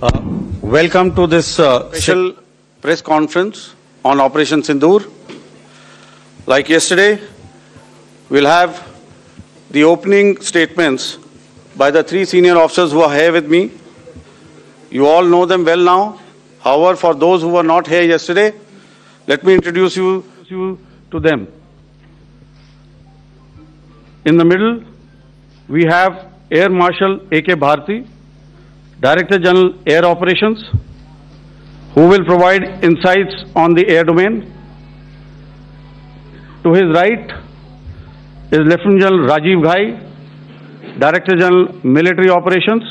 Welcome to this special press conference on Operation Sindoor. Like yesterday, we'll have the opening statements by the three senior officers who are here with me. You all know them well now. However, for those who were not here yesterday, let me introduce you to them. In the middle, we have Air Marshal A.K. Bharti, Director General Air Operations, who will provide insights on the air domain. To his right is Lieutenant General Rajiv Ghai, Director General Military Operations.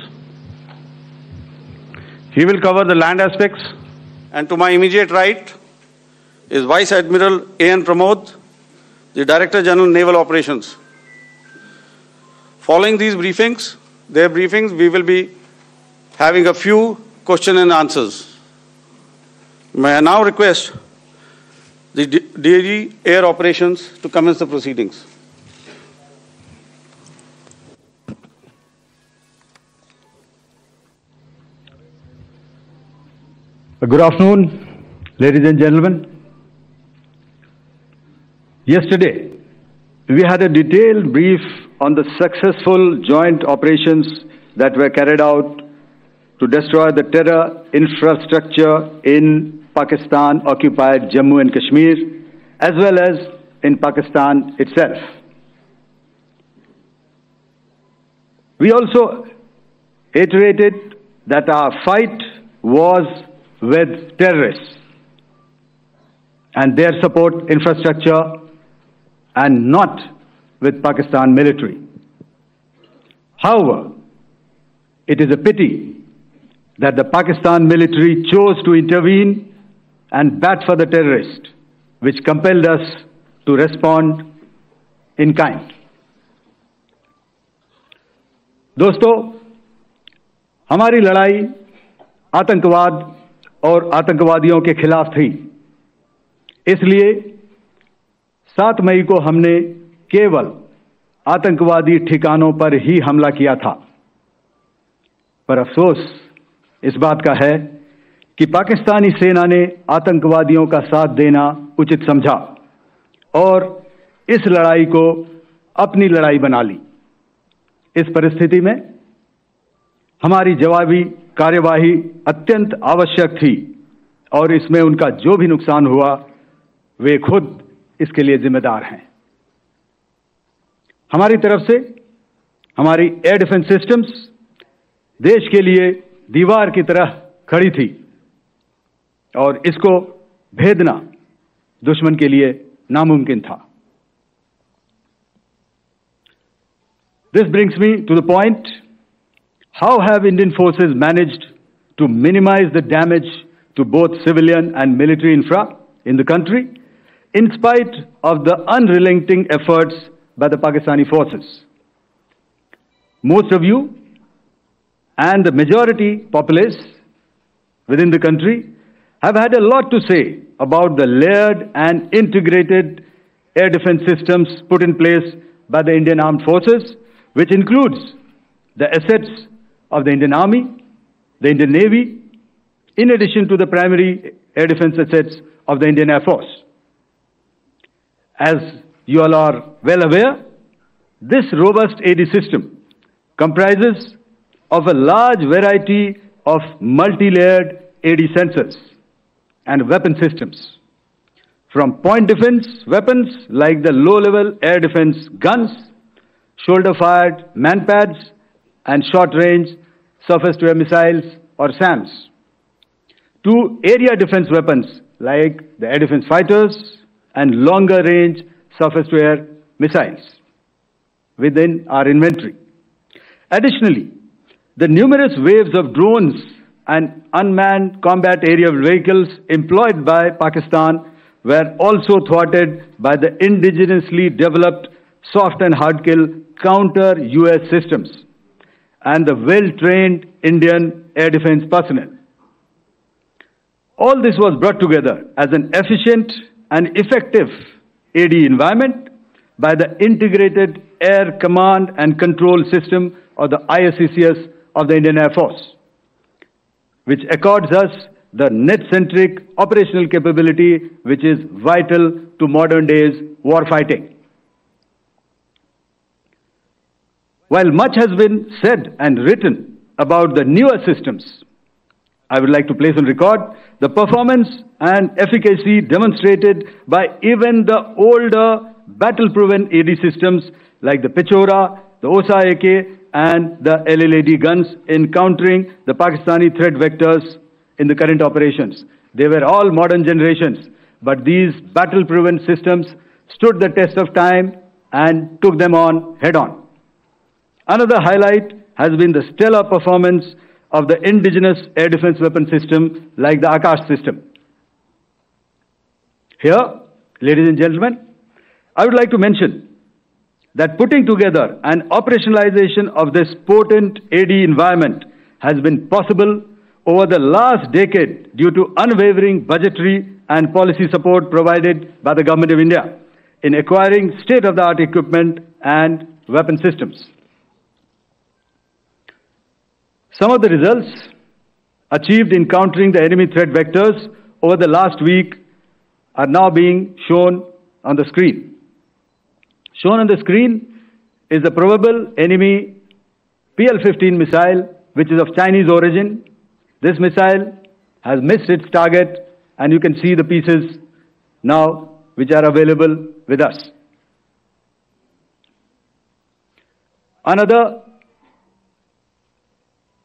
He will cover the land aspects. And to my immediate right is Vice Admiral A.N. Pramod, the Director General Naval Operations. Following these briefings, we will be having a few question and answers. May I now request the DG Air Operations to commence the proceedings. Good afternoon, ladies and gentlemen. Yesterday, we had a detailed brief on the successful joint operations that were carried out to destroy the terror infrastructure in Pakistan-occupied Jammu and Kashmir, as well as in Pakistan itself. We also iterated that our fight was with terrorists and their support infrastructure and not with Pakistan military. However, it is a pity that the Pakistan military chose to intervene and bat for the terrorist, which compelled us to respond in kind. दोस्तों, हमारी लड़ाई आतंकवाद और आतंकवादियों के खिलाफ थी। इसलिए 7 मई को हमने केवल आतंकवादी ठिकानों पर ही हमला किया था। पर अफसोस इस बात का है कि पाकिस्तानी सेना ने आतंकवादियों का साथ देना उचित समझा और इस लड़ाई को अपनी लड़ाई बना ली। इस परिस्थिति में हमारी जवाबी कार्यवाही अत्यंत आवश्यक थी और इसमें उनका जो भी नुकसान हुआ, वे खुद इसके लिए जिम्मेदार हैं। हमारी तरफ से हमारी एयर डिफेंस सिस्टम्स देश के लिए दीवार की तरह खड़ी थी और इसको भेदना दुश्मन के लिए नामुमकिन था। This brings me to the point, how have Indian forces managed to minimize the damage to both civilian and military infra in the country in spite of the unrelenting efforts by the Pakistani forces? Most of you and the majority populace within the country have had a lot to say about the layered and integrated air defense systems put in place by the Indian Armed Forces, which includes the assets of the Indian Army, the Indian Navy, in addition to the primary air defense assets of the Indian Air Force. As you all are well aware, this robust AD system comprises of a large variety of multi-layered AD sensors and weapon systems, from point defense weapons like the low-level air defense guns, shoulder-fired manpads, and short-range surface-to-air missiles or SAMs, to area defense weapons like the air defense fighters and longer-range surface-to-air missiles within our inventory. Additionally, the numerous waves of drones and unmanned combat aerial vehicles employed by Pakistan were also thwarted by the indigenously developed soft and hard kill counter-US systems and the well-trained Indian air defense personnel. All this was brought together as an efficient and effective AD environment by the Integrated Air Command and Control System, or the ISCCS, of the Indian Air Force. which accords us the net-centric operational capability which is vital to modern days war fighting. While much has been said and written about the newer systems, I would like to place on record the performance and efficacy demonstrated by even the older battle-proven AD systems like the Pechora, the OSA AK and the LLAD guns in countering the Pakistani threat vectors in the current operations. They were all modern generations, but these battle-proven systems stood the test of time and took them on head-on. Another highlight has been the stellar performance of the indigenous air defense weapon system like the Akash system. Here, ladies and gentlemen, I would like to mention that putting together an operationalization of this potent AD environment has been possible over the last decade due to unwavering budgetary and policy support provided by the Government of India in acquiring state-of-the-art equipment and weapon systems. Some of the results achieved in countering the enemy threat vectors over the last week are now being shown on the screen. Shown on the screen is the probable enemy PL-15 missile, which is of Chinese origin. This missile has missed its target, and you can see the pieces now which are available with us. Another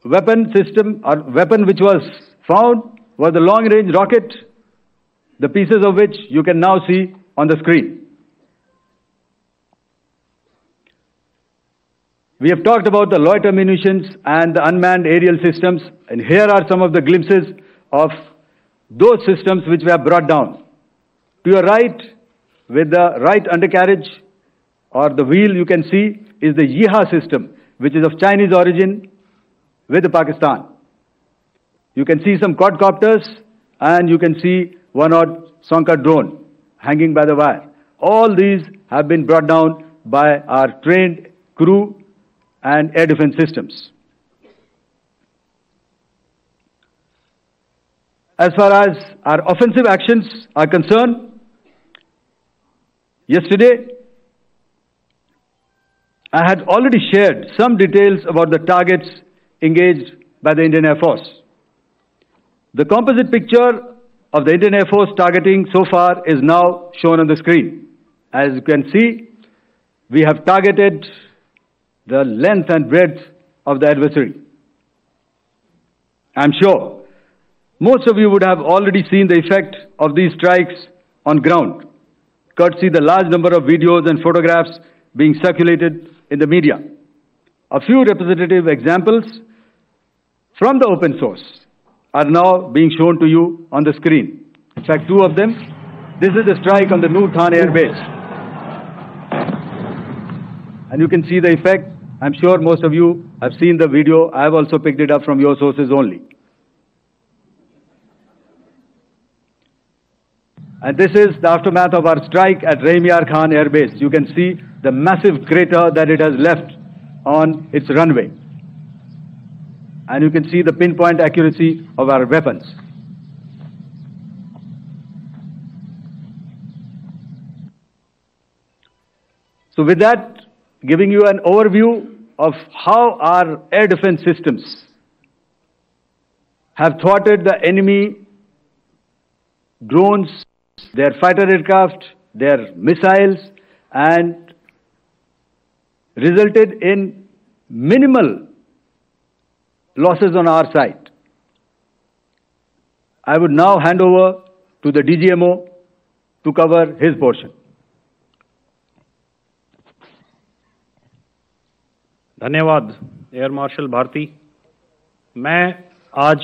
weapon system or weapon which was found was the long-range rocket, the pieces of which you can now see on the screen. We have talked about the loiter munitions and the unmanned aerial systems, and here are some of the glimpses of those systems which we have brought down. To your right, with the right undercarriage or the wheel, you can see is the Yeeha system, which is of Chinese origin with Pakistan. You can see some quadcopters and you can see one odd Sonka drone hanging by the wire. All these have been brought down by our trained crew and air defense systems. As far as our offensive actions are concerned, yesterday I had already shared some details about the targets engaged by the Indian Air Force. The composite picture of the Indian Air Force targeting so far is now shown on the screen. As you can see, we have targeted the length and breadth of the adversary. I'm sure most of you would have already seen the effect of these strikes on ground, courtesy the large number of videos and photographs being circulated in the media. A few representative examples from the open source are now being shown to you on the screen. In fact, two of them. This is the strike on the Noor Khan Air Base. And you can see the effect. I'm sure most of you have seen the video. I have also picked it up from your sources only. And this is the aftermath of our strike at Rahim Yar Khan Air Base. You can see the massive crater that it has left on its runway. And you can see the pinpoint accuracy of our weapons. So with that, giving you an overview of how our air defense systems have thwarted the enemy drones, their fighter aircraft, their missiles, and resulted in minimal losses on our side. I would now hand over to the DGMO to cover his portion. धन्यवाद air marshal Bharti. मैं आज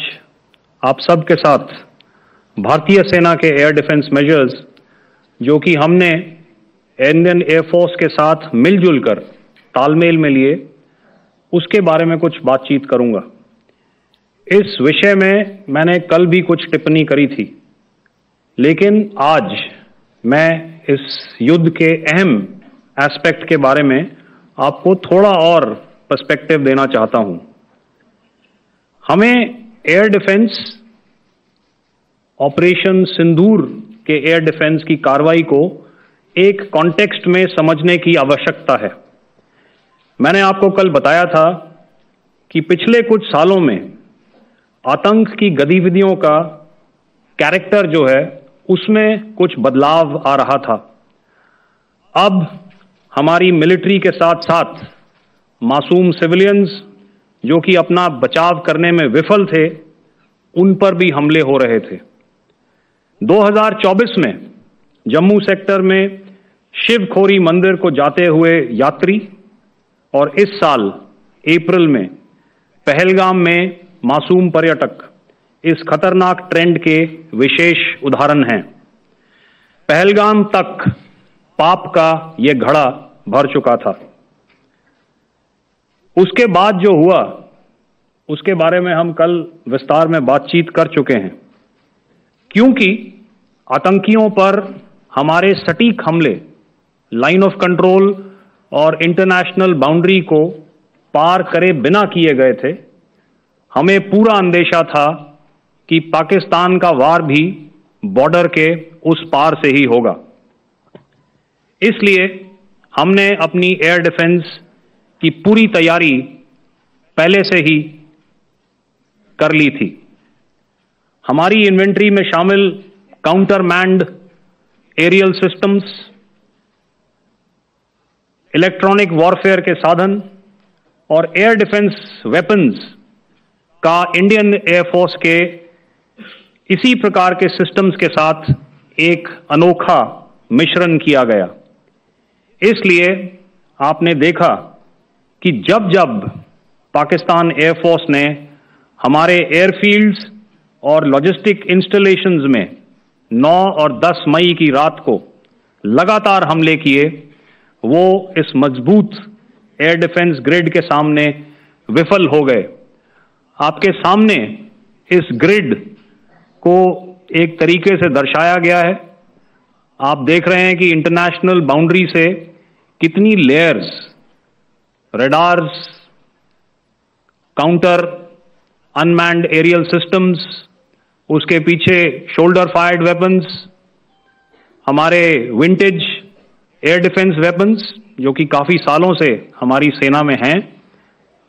आप सब के साथ भारतीय सेना के एयर डिफेंस मेजर्स जो कि हमने इंडियन एयरफोर्स के साथ मिलजुल कर तालमेल में लिए, उसके बारे में कुछ बातचीत करूंगा। इस विषय में मैंने कल भी कुछ टिप्पणी करी थी, लेकिन आज मैं इस युद्ध के अहम एस्पेक्ट के बारे में आपको थोड़ा और पर्सपेक्टिव देना चाहता हूं। हमें एयर डिफेंस ऑपरेशन सिंदूर के एयर डिफेंस की कार्रवाई को एक कॉन्टेक्स्ट में समझने की आवश्यकता है। मैंने आपको कल बताया था कि पिछले कुछ सालों में आतंक की गतिविधियों का कैरेक्टर जो है उसमें कुछ बदलाव आ रहा था। अब हमारी मिलिट्री के साथ साथ मासूम सिविलियंस जो कि अपना बचाव करने में विफल थे, उन पर भी हमले हो रहे थे। 2024 में जम्मू सेक्टर में शिवखोरी मंदिर को जाते हुए यात्री और इस साल अप्रैल में पहलगाम में मासूम पर्यटक इस खतरनाक ट्रेंड के विशेष उदाहरण हैं। पहलगाम तक पाप का यह घड़ा भर चुका था। उसके बाद जो हुआ उसके बारे में हम कल विस्तार में बातचीत कर चुके हैं, क्योंकि आतंकियों पर हमारे सटीक हमले लाइन ऑफ कंट्रोल और इंटरनेशनल बाउंड्री को पार करे बिना किए गए थे। हमें पूरा अंदेशा था कि पाकिस्तान का वार भी बॉर्डर के उस पार से ही होगा। इसलिए हमने अपनी एयर डिफेंस की पूरी तैयारी पहले से ही कर ली थी। हमारी इन्वेंट्री में शामिल counter manned aerial systems, electronic warfare के साधन और एयर डिफेंस वेपन्स का इंडियन एयरफोर्स के इसी प्रकार के सिस्टम्स के साथ एक अनोखा मिश्रण किया गया। इसलिए आपने देखा कि जब जब पाकिस्तान एयरफोर्स ने हमारे एयरफील्ड्स और लॉजिस्टिक इंस्टॉलेशंस में 9 और 10 मई की रात को लगातार हमले किए, वो इस मजबूत एयर डिफेंस ग्रिड के सामने विफल हो गए। आपके सामने इस ग्रिड को एक तरीके से दर्शाया गया है। आप देख रहे हैं कि इंटरनेशनल बाउंड्री से कितनी layers, radars, counter unmanned aerial systems, उसके पीछे शोल्डर फायर्ड वेपन्स, हमारे विंटेज एयर डिफेंस वेपन्स जो कि काफी सालों से हमारी सेना में हैं।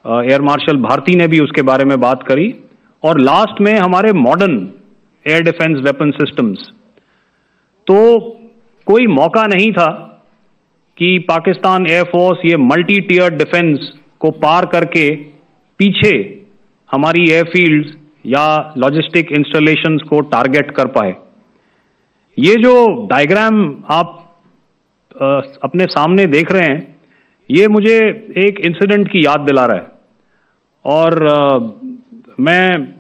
एयर मार्शल भारती ने भी उसके बारे में बात करी। और लास्ट में हमारे modern air defence weapon systems. तो कोई मौका नहीं था कि पाकिस्तान एयरफोर्स ये मल्टी टियर डिफेंस को पार करके पीछे हमारी एयरफील्ड्स या लॉजिस्टिक इंस्टॉलेशंस को टारगेट कर पाए। ये जो डायग्राम आप अपने सामने देख रहे हैं, ये मुझे एक इंसिडेंट की याद दिला रहा है। और मैं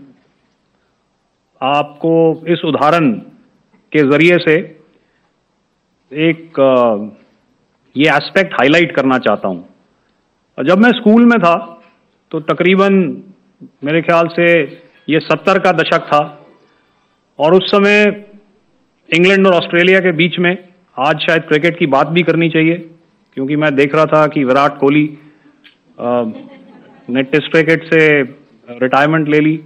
आपको इस उदाहरण के जरिए से एक ये एस्पेक्ट हाईलाइट करना चाहता हूं। जब मैं स्कूल में था तो तकरीबन मेरे ख्याल से ये 70 का दशक था और उस समय इंग्लैंड और ऑस्ट्रेलिया के बीच में, आज शायद क्रिकेट की बात भी करनी चाहिए क्योंकि मैं देख रहा था कि विराट कोहली ने टेस्ट क्रिकेट से रिटायरमेंट ले ली।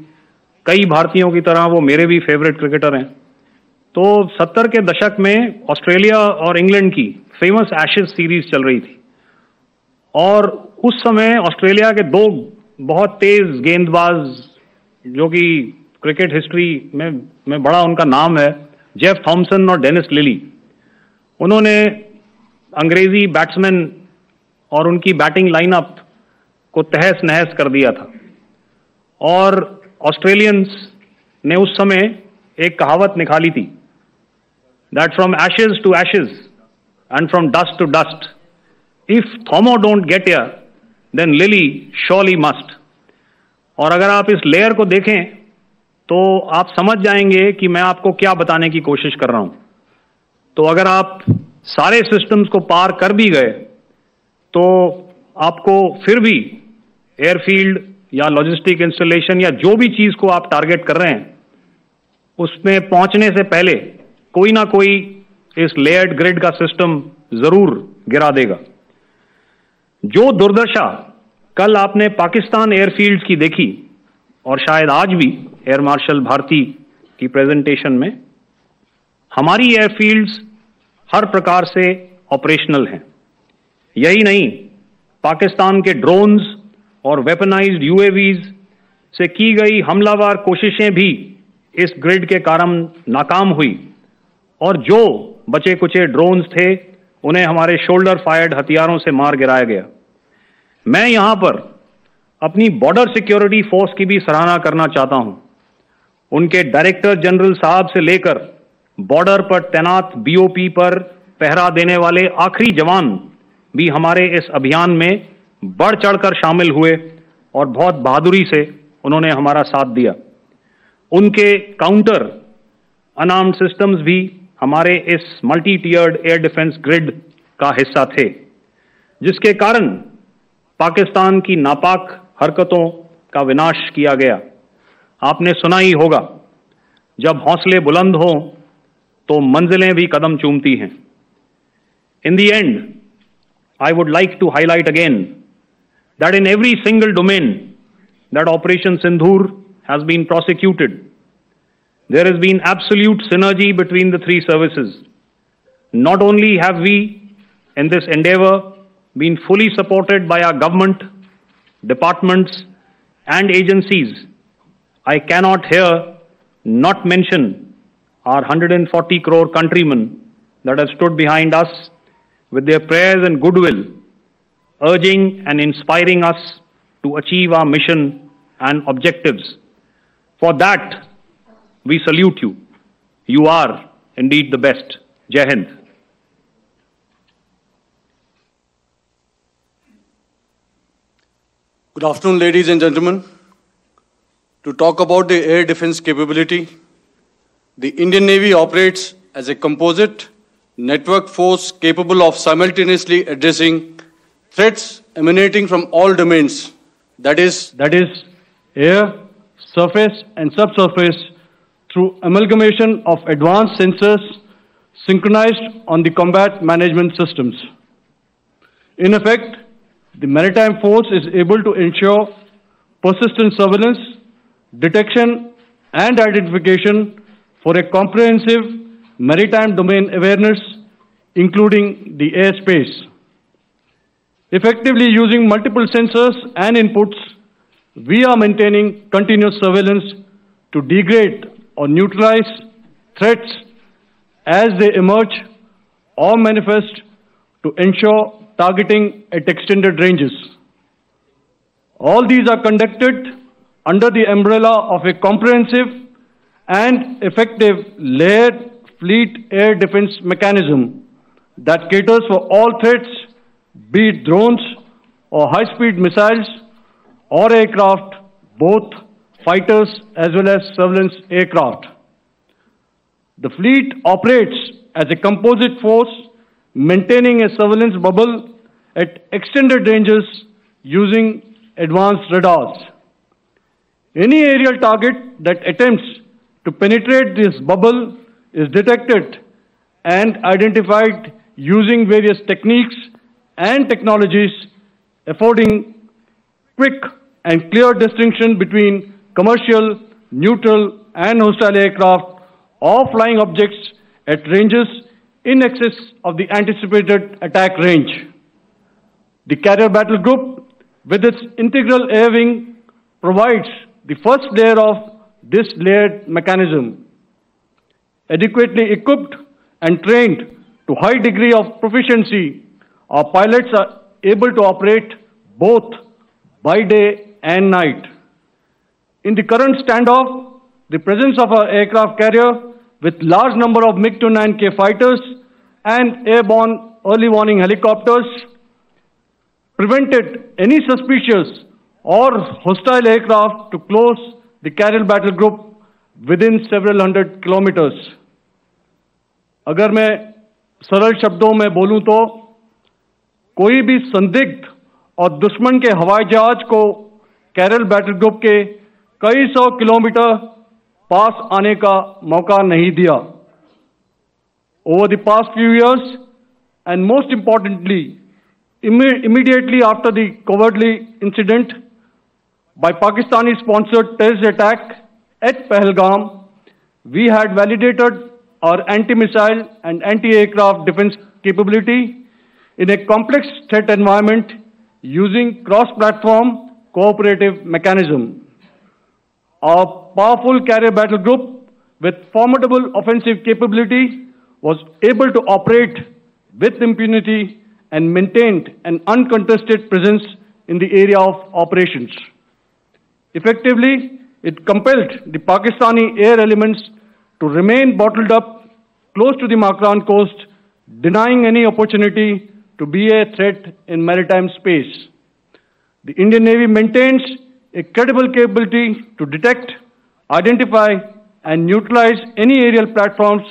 कई भारतीयों की तरह वो मेरे भी फेवरेट क्रिकेटर हैं। तो 70 के दशक में ऑस्ट्रेलिया और इंग्लैंड की फेमस एशेज सीरीज चल रही थी और उस समय ऑस्ट्रेलिया के 2 बहुत तेज गेंदबाज जो कि क्रिकेट हिस्ट्री में बड़ा उनका नाम है, जेफ थॉमसन और डेनिस लिली, उन्होंने अंग्रेजी बैट्समैन और उनकी बैटिंग लाइनअप को तहस नहस कर दिया था। और ऑस्ट्रेलियंस ने उस समय एक कहावत निकाली थी, that from ashes to ashes and from dust to dust, if Thommo don't get here then Lillee surely must. और अगर आप इस लेयर को देखें तो आप समझ जाएंगे कि मैं आपको क्या बताने की कोशिश कर रहा हूं। तो अगर आप सारे सिस्टम्स को पार कर भी गए तो आपको फिर भी एयरफील्ड या लॉजिस्टिक इंस्टॉलेशन या जो भी चीज को आप टारगेट कर रहे हैं उसमें पहुंचने से पहले कोई ना कोई इस लेयर्ड ग्रिड का सिस्टम जरूर गिरा देगा। जो दुर्दशा कल आपने पाकिस्तान एयरफील्ड्स की देखी, और शायद आज भी एयर मार्शल भारती की प्रेजेंटेशन में, हमारी एयरफील्ड्स हर प्रकार से ऑपरेशनल हैं। यही नहीं, पाकिस्तान के ड्रोन्स और वेपनाइज्ड यूएवीज से की गई हमलावर कोशिशें भी इस ग्रिड के कारण नाकाम हुई और जो बचे कुचे ड्रोन्स थे उन्हें हमारे शोल्डर फायर्ड हथियारों से मार गिराया गया। मैं यहां पर अपनी बॉर्डर सिक्योरिटी फोर्स की भी सराहना करना चाहता हूं। उनके डायरेक्टर जनरल साहब से लेकर बॉर्डर पर तैनात बीओपी पर पहरा देने वाले आखिरी जवान भी हमारे इस अभियान में बढ़ चढ़कर शामिल हुए और बहुत बहादुरी से उन्होंने हमारा साथ दिया। उनके काउंटर अनार्म्ड सिस्टम्स भी हमारे इस मल्टी टियर्ड एयर डिफेंस ग्रिड का हिस्सा थे, जिसके कारण पाकिस्तान की नापाक हरकतों का विनाश किया गया। आपने सुना ही होगा, जब हौसले बुलंद हों तो मंजिलें भी कदम चूमती हैं। In the end, I would like to highlight again that in every single domain that Operation Sindoor has been prosecuted, there has been absolute synergy between the three services. Not only have we, in this endeavor, been fully supported by our government, departments, and agencies, I cannot here not mention our 140 crore countrymen that have stood behind us with their prayers and goodwill, urging and inspiring us to achieve our mission and objectives. For that, we salute you. You are indeed the best. Jai Hind. Good afternoon, ladies and gentlemen. To talk about the air defense capability, the Indian Navy operates as a composite network force capable of simultaneously addressing threats emanating from all domains, that is air, surface and subsurface, through amalgamation of advanced sensors synchronized on the combat management systems. In effect, the maritime force is able to ensure persistent surveillance, detection and identification for a comprehensive maritime domain awareness, including the airspace. Effectively using multiple sensors and inputs, we are maintaining continuous surveillance to degrade or neutralize threats as they emerge or manifest, to ensure targeting at extended ranges. All these are conducted under the umbrella of a comprehensive and effective layered fleet air defense mechanism that caters for all threats, be it drones or high-speed missiles or aircraft, both fighters as well as surveillance aircraft. The fleet operates as a composite force, maintaining a surveillance bubble at extended ranges using advanced radars. Any aerial target that attempts to penetrate this bubble is detected and identified using various techniques and technologies, affording quick and clear distinction between commercial, neutral, and hostile aircraft or flying objects at ranges in excess of the anticipated attack range. The Carrier Battle Group, with its integral air wing, provides the first layer of this layered mechanism. Adequately equipped and trained to high degree of proficiency, our pilots are able to operate both by day and night. In the current standoff, the presence of our aircraft carrier with large number of MiG-29K fighters and airborne early warning helicopters prevented any suspicious or hostile aircraft to close the Carrier Battle Group within several hundred kilometers. अगर मैं सरल शब्दों में बोलूं तो कोई भी संदिग्ध और दुश्मन के हवाई जहाज को कैरल बैटल ग्रुप के कई सौ किलोमीटर पास आने का मौका नहीं दिया. Over the past few years, and most importantly, immediately after the cowardly incident, by Pakistani-sponsored terrorist attack at Pahalgam, we had validated our anti-missile and anti-aircraft defense capability in a complex threat environment using cross-platform cooperative mechanism. Our powerful carrier battle group with formidable offensive capability was able to operate with impunity and maintained an uncontested presence in the area of operations. Effectively, it compelled the Pakistani air elements to remain bottled up close to the Makran coast, denying any opportunity to be a threat in maritime space. The Indian Navy maintains a credible capability to detect, identify, and neutralize any aerial platforms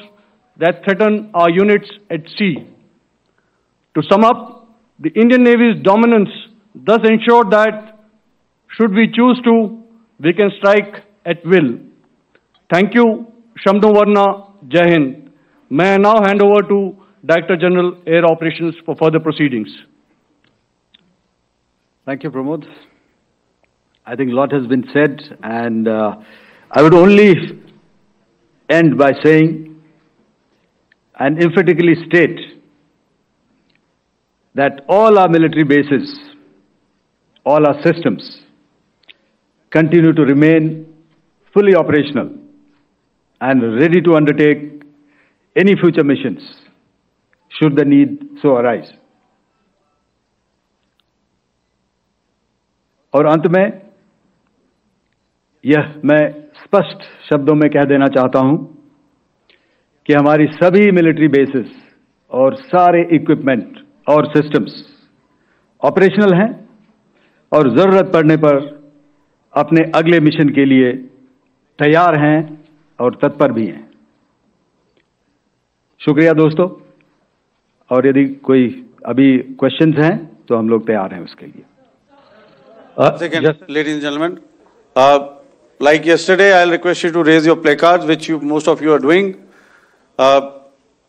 that threaten our units at sea. To sum up, the Indian Navy's dominance thus ensured that, should we choose to, we can strike at will. Thank you, Shamdo Varna, Jai Hind. May I now hand over to Director General Air Operations for further proceedings. Thank you, Pramod. I think a lot has been said, and I would only end by saying and emphatically state that all our military bases, all our systems continue to remain fully operational and ready to undertake any future missions should the need so arise. और अंत में यह मैं स्पष्ट शब्दों में कह देना चाहता हूं कि हमारी सभी मिलिट्री बेसेस और सारे इक्विपमेंट और सिस्टम्स ऑपरेशनल हैं और जरूरत पड़ने पर अपने अगले मिशन के लिए तैयार हैं और तत्पर भी हैं। शुक्रिया दोस्तों, और यदि कोई अभी क्वेश्चंस हैं तो हम लोग तैयार हैं उसके लिए। Ladies and gentlemen, like yesterday, I'll request you to raise your placards, which most of you are doing.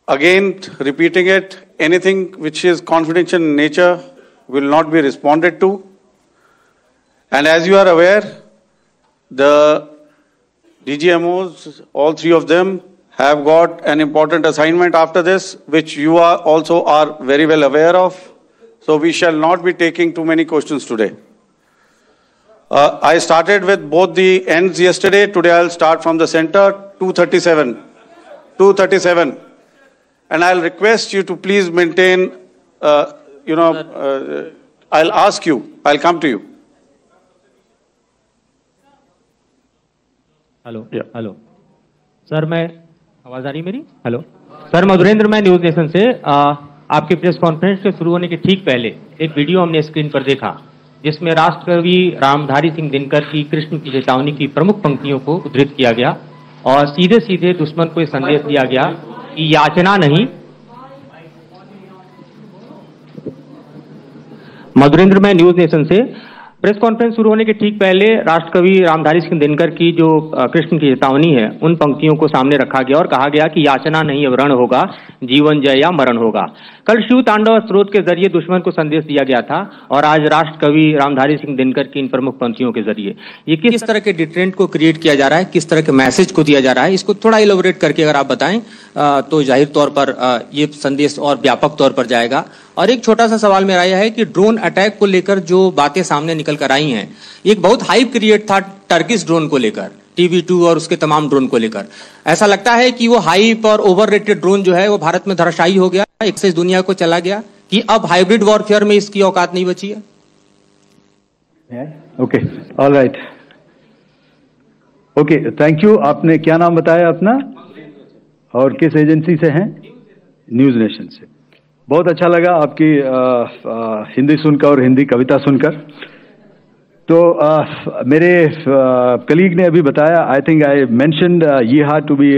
Again, repeating it, anything which is confidential in nature will not be responded to. And as you are aware, the DGMOs, all three of them, have got an important assignment after this, which you also are very well aware of. So we shall not be taking too many questions today. I started with both the ends yesterday. Today I'll start from the center, 237. 237. And I'll request you to please maintain, I'll ask you, I'll come to you. Hello hello sir, मैं आवाज आ रही मेरी? Hello sir, Madhurendra, मैं news nation से आपके press conference के शुरू होने के ठीक पहले एक वीडियो हमने स्क्रीन पर देखा जिसमें राष्ट्रकवि रामधारी सिंह दिनकर की कृष्ण की चेतावनी की प्रमुख पंक्तियों को उद्धृत किया गया और सीधे सीधे दुश्मन को संदेश दिया गया कि याचना नहीं। मधुरेंद्र, मैं न्यूज नेशन से प्रेस कॉन्फ्रेंस शुरू होने के ठीक पहले राष्ट्रकवि रामधारी सिंह दिनकर की जो कृष्ण की चेतावनी है उन पंक्तियों को सामने रखा गया और कहा गया कि याचना नहीं अब रण होगा, जीवन जय या मरण होगा। कल शिव तांडव स्रोत के जरिए दुश्मन को संदेश दिया गया था और आज राष्ट्रकवि रामधारी सिंह दिनकर की इन प्रमुख पंक्तियों के जरिए ये किस तरह के डिटरेंट को क्रिएट किया जा रहा है, किस तरह के मैसेज को दिया जा रहा है, इसको थोड़ा इलोबरेट करके अगर आप बताएं तो जाहिर तौर पर ये संदेश और व्यापक तौर पर जाएगा। और एक छोटा सा सवाल मेरा यह है कि ड्रोन अटैक को लेकर जो बातें सामने निकल कर आई हैं, एक बहुत हाइप क्रिएट था टर्किश ड्रोन को लेकर, TB2 और उसके तमाम ड्रोन को लेकर। ऐसा लगता है कि वो हाइप और ओवररेटेड ड्रोन जो है वो भारत में धराशायी हो गया, एक से दुनिया को चला गया, कि अब हाइब्रिड वॉरफेयर में इसकी औकात नहीं बची है। Okay, all right, okay, thank you. आपने क्या नाम बताया अपना और किस एजेंसी से हैं? न्यूज नेशन से। बहुत अच्छा लगा आपकी हिंदी सुनकर और हिंदी कविता सुनकर। तो मेरे कलीग ने अभी बताया, I think I mentioned yeah to be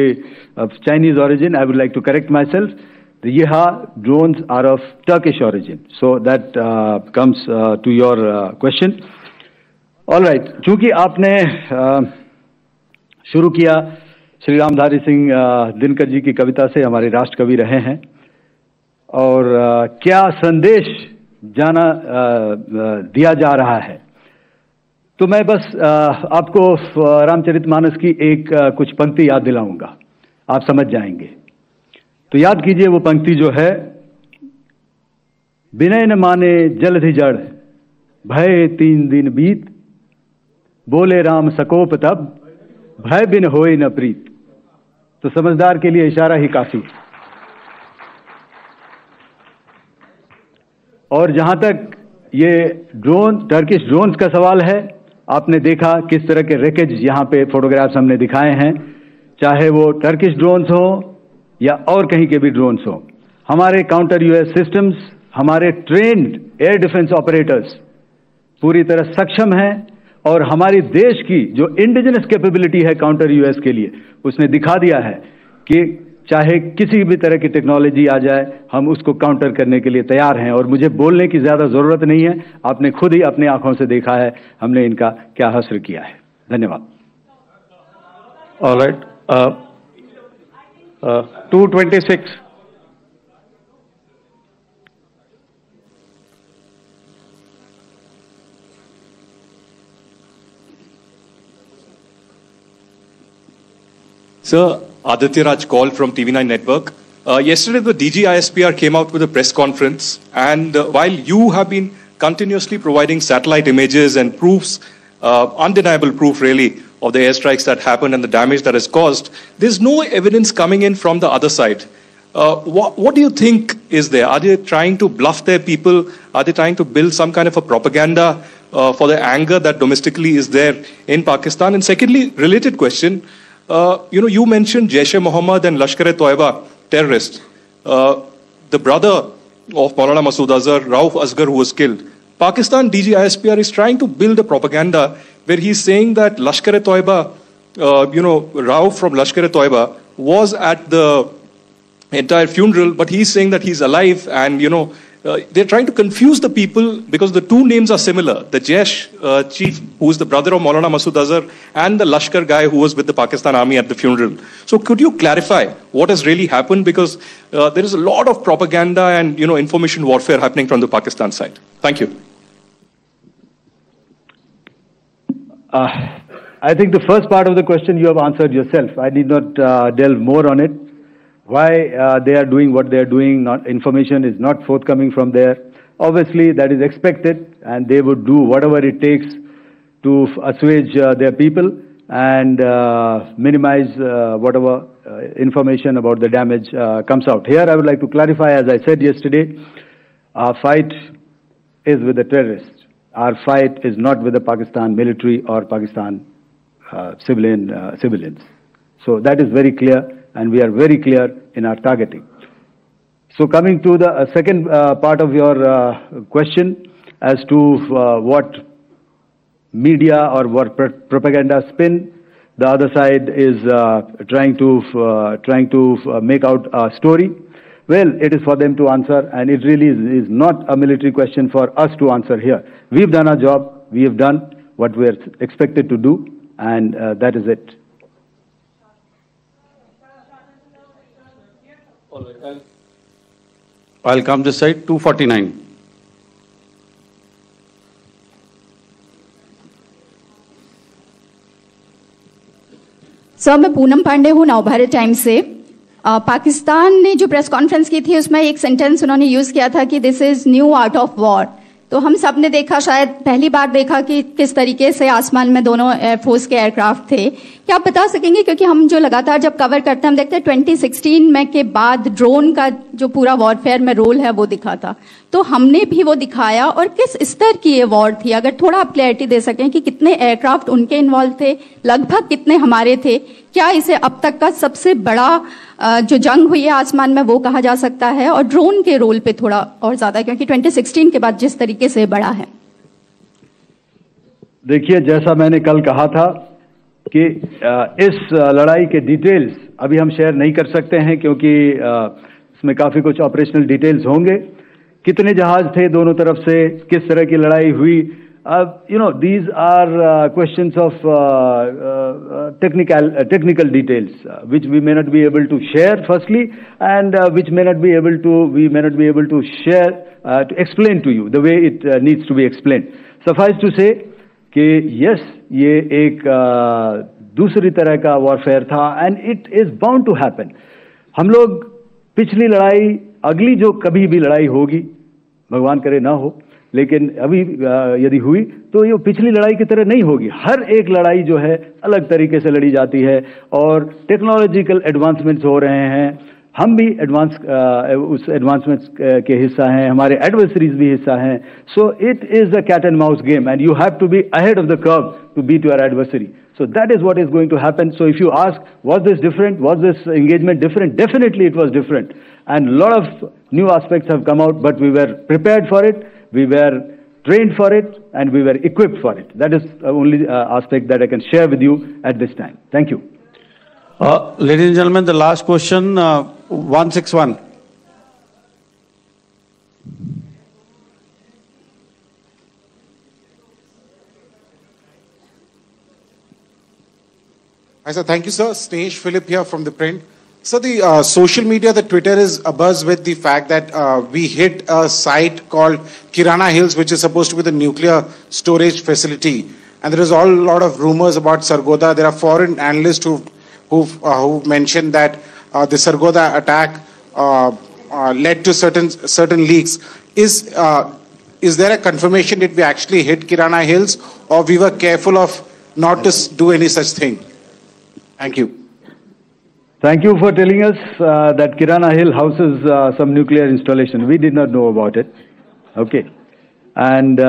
Chinese origin. I would like to correct myself. The Yeeha drones are of Turkish origin. So that comes to your question. All right. चूंकि आपने शुरू किया श्री रामधारी सिंह दिनकर जी की कविता से, हमारे राष्ट्र कवि रहे हैं, और क्या संदेश दिया जा रहा है, तो मैं बस आपको रामचरितमानस की एक कुछ पंक्ति याद दिलाऊंगा, आप समझ जाएंगे। तो याद कीजिए वो पंक्ति जो है, विनय न माने जलधि जड़, भय 3 दिन बीत, बोले राम सकोप तब, भय बिन होए न प्रीत। तो समझदार के लिए इशारा ही काफी। और जहां तक ये टर्किश ड्रोन्स का सवाल है, आपने देखा किस तरह के रैकेज यहां पे फोटोग्राफ्स हमने दिखाए हैं, चाहे वो टर्किश ड्रोन्स हो या और कहीं के भी ड्रोन्स हो। हमारे काउंटर यूएस सिस्टम्स, हमारे ट्रेन्ड एयर डिफेंस ऑपरेटर्स पूरी तरह सक्षम हैं, और हमारी देश की जो इंडिजिनस कैपेबिलिटी है काउंटर यूएस के लिए, उसने दिखा दिया है कि चाहे किसी भी तरह की टेक्नोलॉजी आ जाए, हम उसको काउंटर करने के लिए तैयार हैं। और मुझे बोलने की ज्यादा जरूरत नहीं है, आपने खुद ही अपनी आंखों से देखा है हमने इनका क्या हश्र किया है। धन्यवाद। Alright, 226। Sir, Aditya Raj call from TV9 Network. Yesterday, the DG ISPR came out with a press conference, and while you have been continuously providing satellite images and proofs, undeniable proof really, of the airstrikes that happened and the damage that is caused, there's no evidence coming in from the other side. What do you think is there? Are they trying to bluff their people? Are they trying to build some kind of a propaganda for the anger that domestically is there in Pakistan? And secondly, related question, you mentioned Jaish-e-Mohammed and Lashkar-e-Toiba terrorists. The brother of Maulana Masood Azhar, Rauf Asghar, who was killed. Pakistan DG ISPR is trying to build a propaganda where he's saying that Lashkar-e-Toiba, Rauf from Lashkar-e-Toiba was at the entire funeral, but he's saying that he's alive, and they're trying to confuse the people because the two names are similar. The Jaish chief, who is the brother of Maulana Masood Azhar, and the Lashkar guy who was with the Pakistan army at the funeral. So could you clarify what has really happened? Because there is a lot of propaganda and information warfare happening from the Pakistan side. Thank you. I think the first part of the question you have answered yourself. I need not delve more on it. Why they are doing what they are doing, information is not forthcoming from there. Obviously, that is expected, and they would do whatever it takes to assuage their people and minimize whatever information about the damage comes out. Here, I would like to clarify, as I said yesterday, our fight is with the terrorists. Our fight is not with the Pakistan military or Pakistan civilians. So that is very clear, and we are very clear in our targeting. So coming to the second part of your question as to what media or what propaganda spin the other side is trying to make out a story. Well, it is for them to answer, and it really is not a military question for us to answer here. We've done our job, we have done what we're expected to do, and that is it. All right. I'll come this side, 249. Sir, मैं पूनम पांडे हूँ, Navbharat times से। पाकिस्तान ने जो press conference की थी उसमें एक sentence उन्होंने यूज़ किया था कि this is new art of war. तो हम सब ने देखा, शायद पहली बार देखा कि किस तरीके से आसमान में दोनों एयरफोर्स के एयरक्राफ्ट थे। क्या आप बता सकेंगे, क्योंकि हम जो लगातार जब कवर करते हैं हम देखते हैं 2016 में के बाद ड्रोन का जो पूरा वॉरफेयर में रोल है वो दिखा था, तो हमने भी वो दिखाया, और किस स्तर की ये वॉर थी? अगर थोड़ा आप क्लैरिटी दे सकें कि कितने एयरक्राफ्ट उनके इन्वॉल्व थे, लगभग कितने हमारे थे, क्या इसे अब तक का सबसे बड़ा जो जंग हुई है आसमान में वो कहा जा सकता है? और ड्रोन के रोल पे थोड़ा और ज्यादा, क्योंकि 2016 के बाद जिस तरीके से बढ़ा है। देखिए, जैसा मैंने कल कहा था कि इस लड़ाई के डिटेल्स अभी हम शेयर नहीं कर सकते हैं, क्योंकि इसमें काफी कुछ ऑपरेशनल डिटेल्स होंगे। कितने जहाज थे दोनों तरफ से, किस तरह की लड़ाई हुई, these are questions of technical details which we may not be able to share firstly, and which we may not be able to share to explain to you the way it needs to be explained. Suffice to say कि yes ये एक दूसरी तरह का warfare था and it is bound to happen. हम लोग पिछली लड़ाई, अगली जो कभी भी लड़ाई होगी, भगवान करे ना हो, लेकिन अभी यदि हुई तो ये पिछली लड़ाई की तरह नहीं होगी। हर एक लड़ाई जो है अलग तरीके से लड़ी जाती है और टेक्नोलॉजिकल एडवांसमेंट्स हो रहे हैं। हम भी उस एडवांसमेंट्स के हिस्सा हैं, हमारे एडवर्सरीज भी हिस्सा हैं। So it is a cat and mouse game and you have to be ahead of the curve to beat your adversary. So that is what is going to happen. So if you ask, was this different? Was this engagement different? Definitely it was different. And a lot of new aspects have come out, but we were prepared for it, we were trained for it, and we were equipped for it. That is the only aspect that I can share with you at this time. Thank you. Ladies and gentlemen, the last question, 161. Hi, sir. Thank you, sir. Snesh Philip here from the print. So the social media, the Twitter is abuzz with the fact that we hit a site called Kirana Hills, which is supposed to be the nuclear storage facility. And there is a lot of rumors about Sargodha. There are foreign analysts who mentioned that the Sargodha attack led to certain leaks. Is there a confirmation that we actually hit Kirana Hills, or we were careful of not to do any such thing? Thank you. Thank you for telling us that Kirana Hill houses some nuclear installation. We did not know about it. Okay. And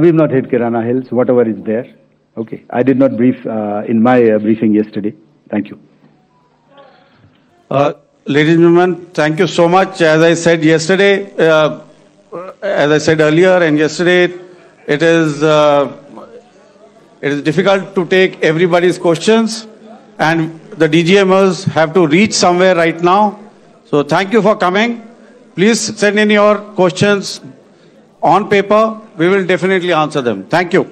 we've not hit Kirana Hills, whatever is there. Okay. I did not brief in my briefing yesterday. Thank you. Ladies and gentlemen, thank you so much. As I said yesterday, as I said earlier and yesterday, it is difficult to take everybody's questions, and the DGMers have to reach somewhere right now. So thank you for coming. Please send in your questions on paper. We will definitely answer them. Thank you.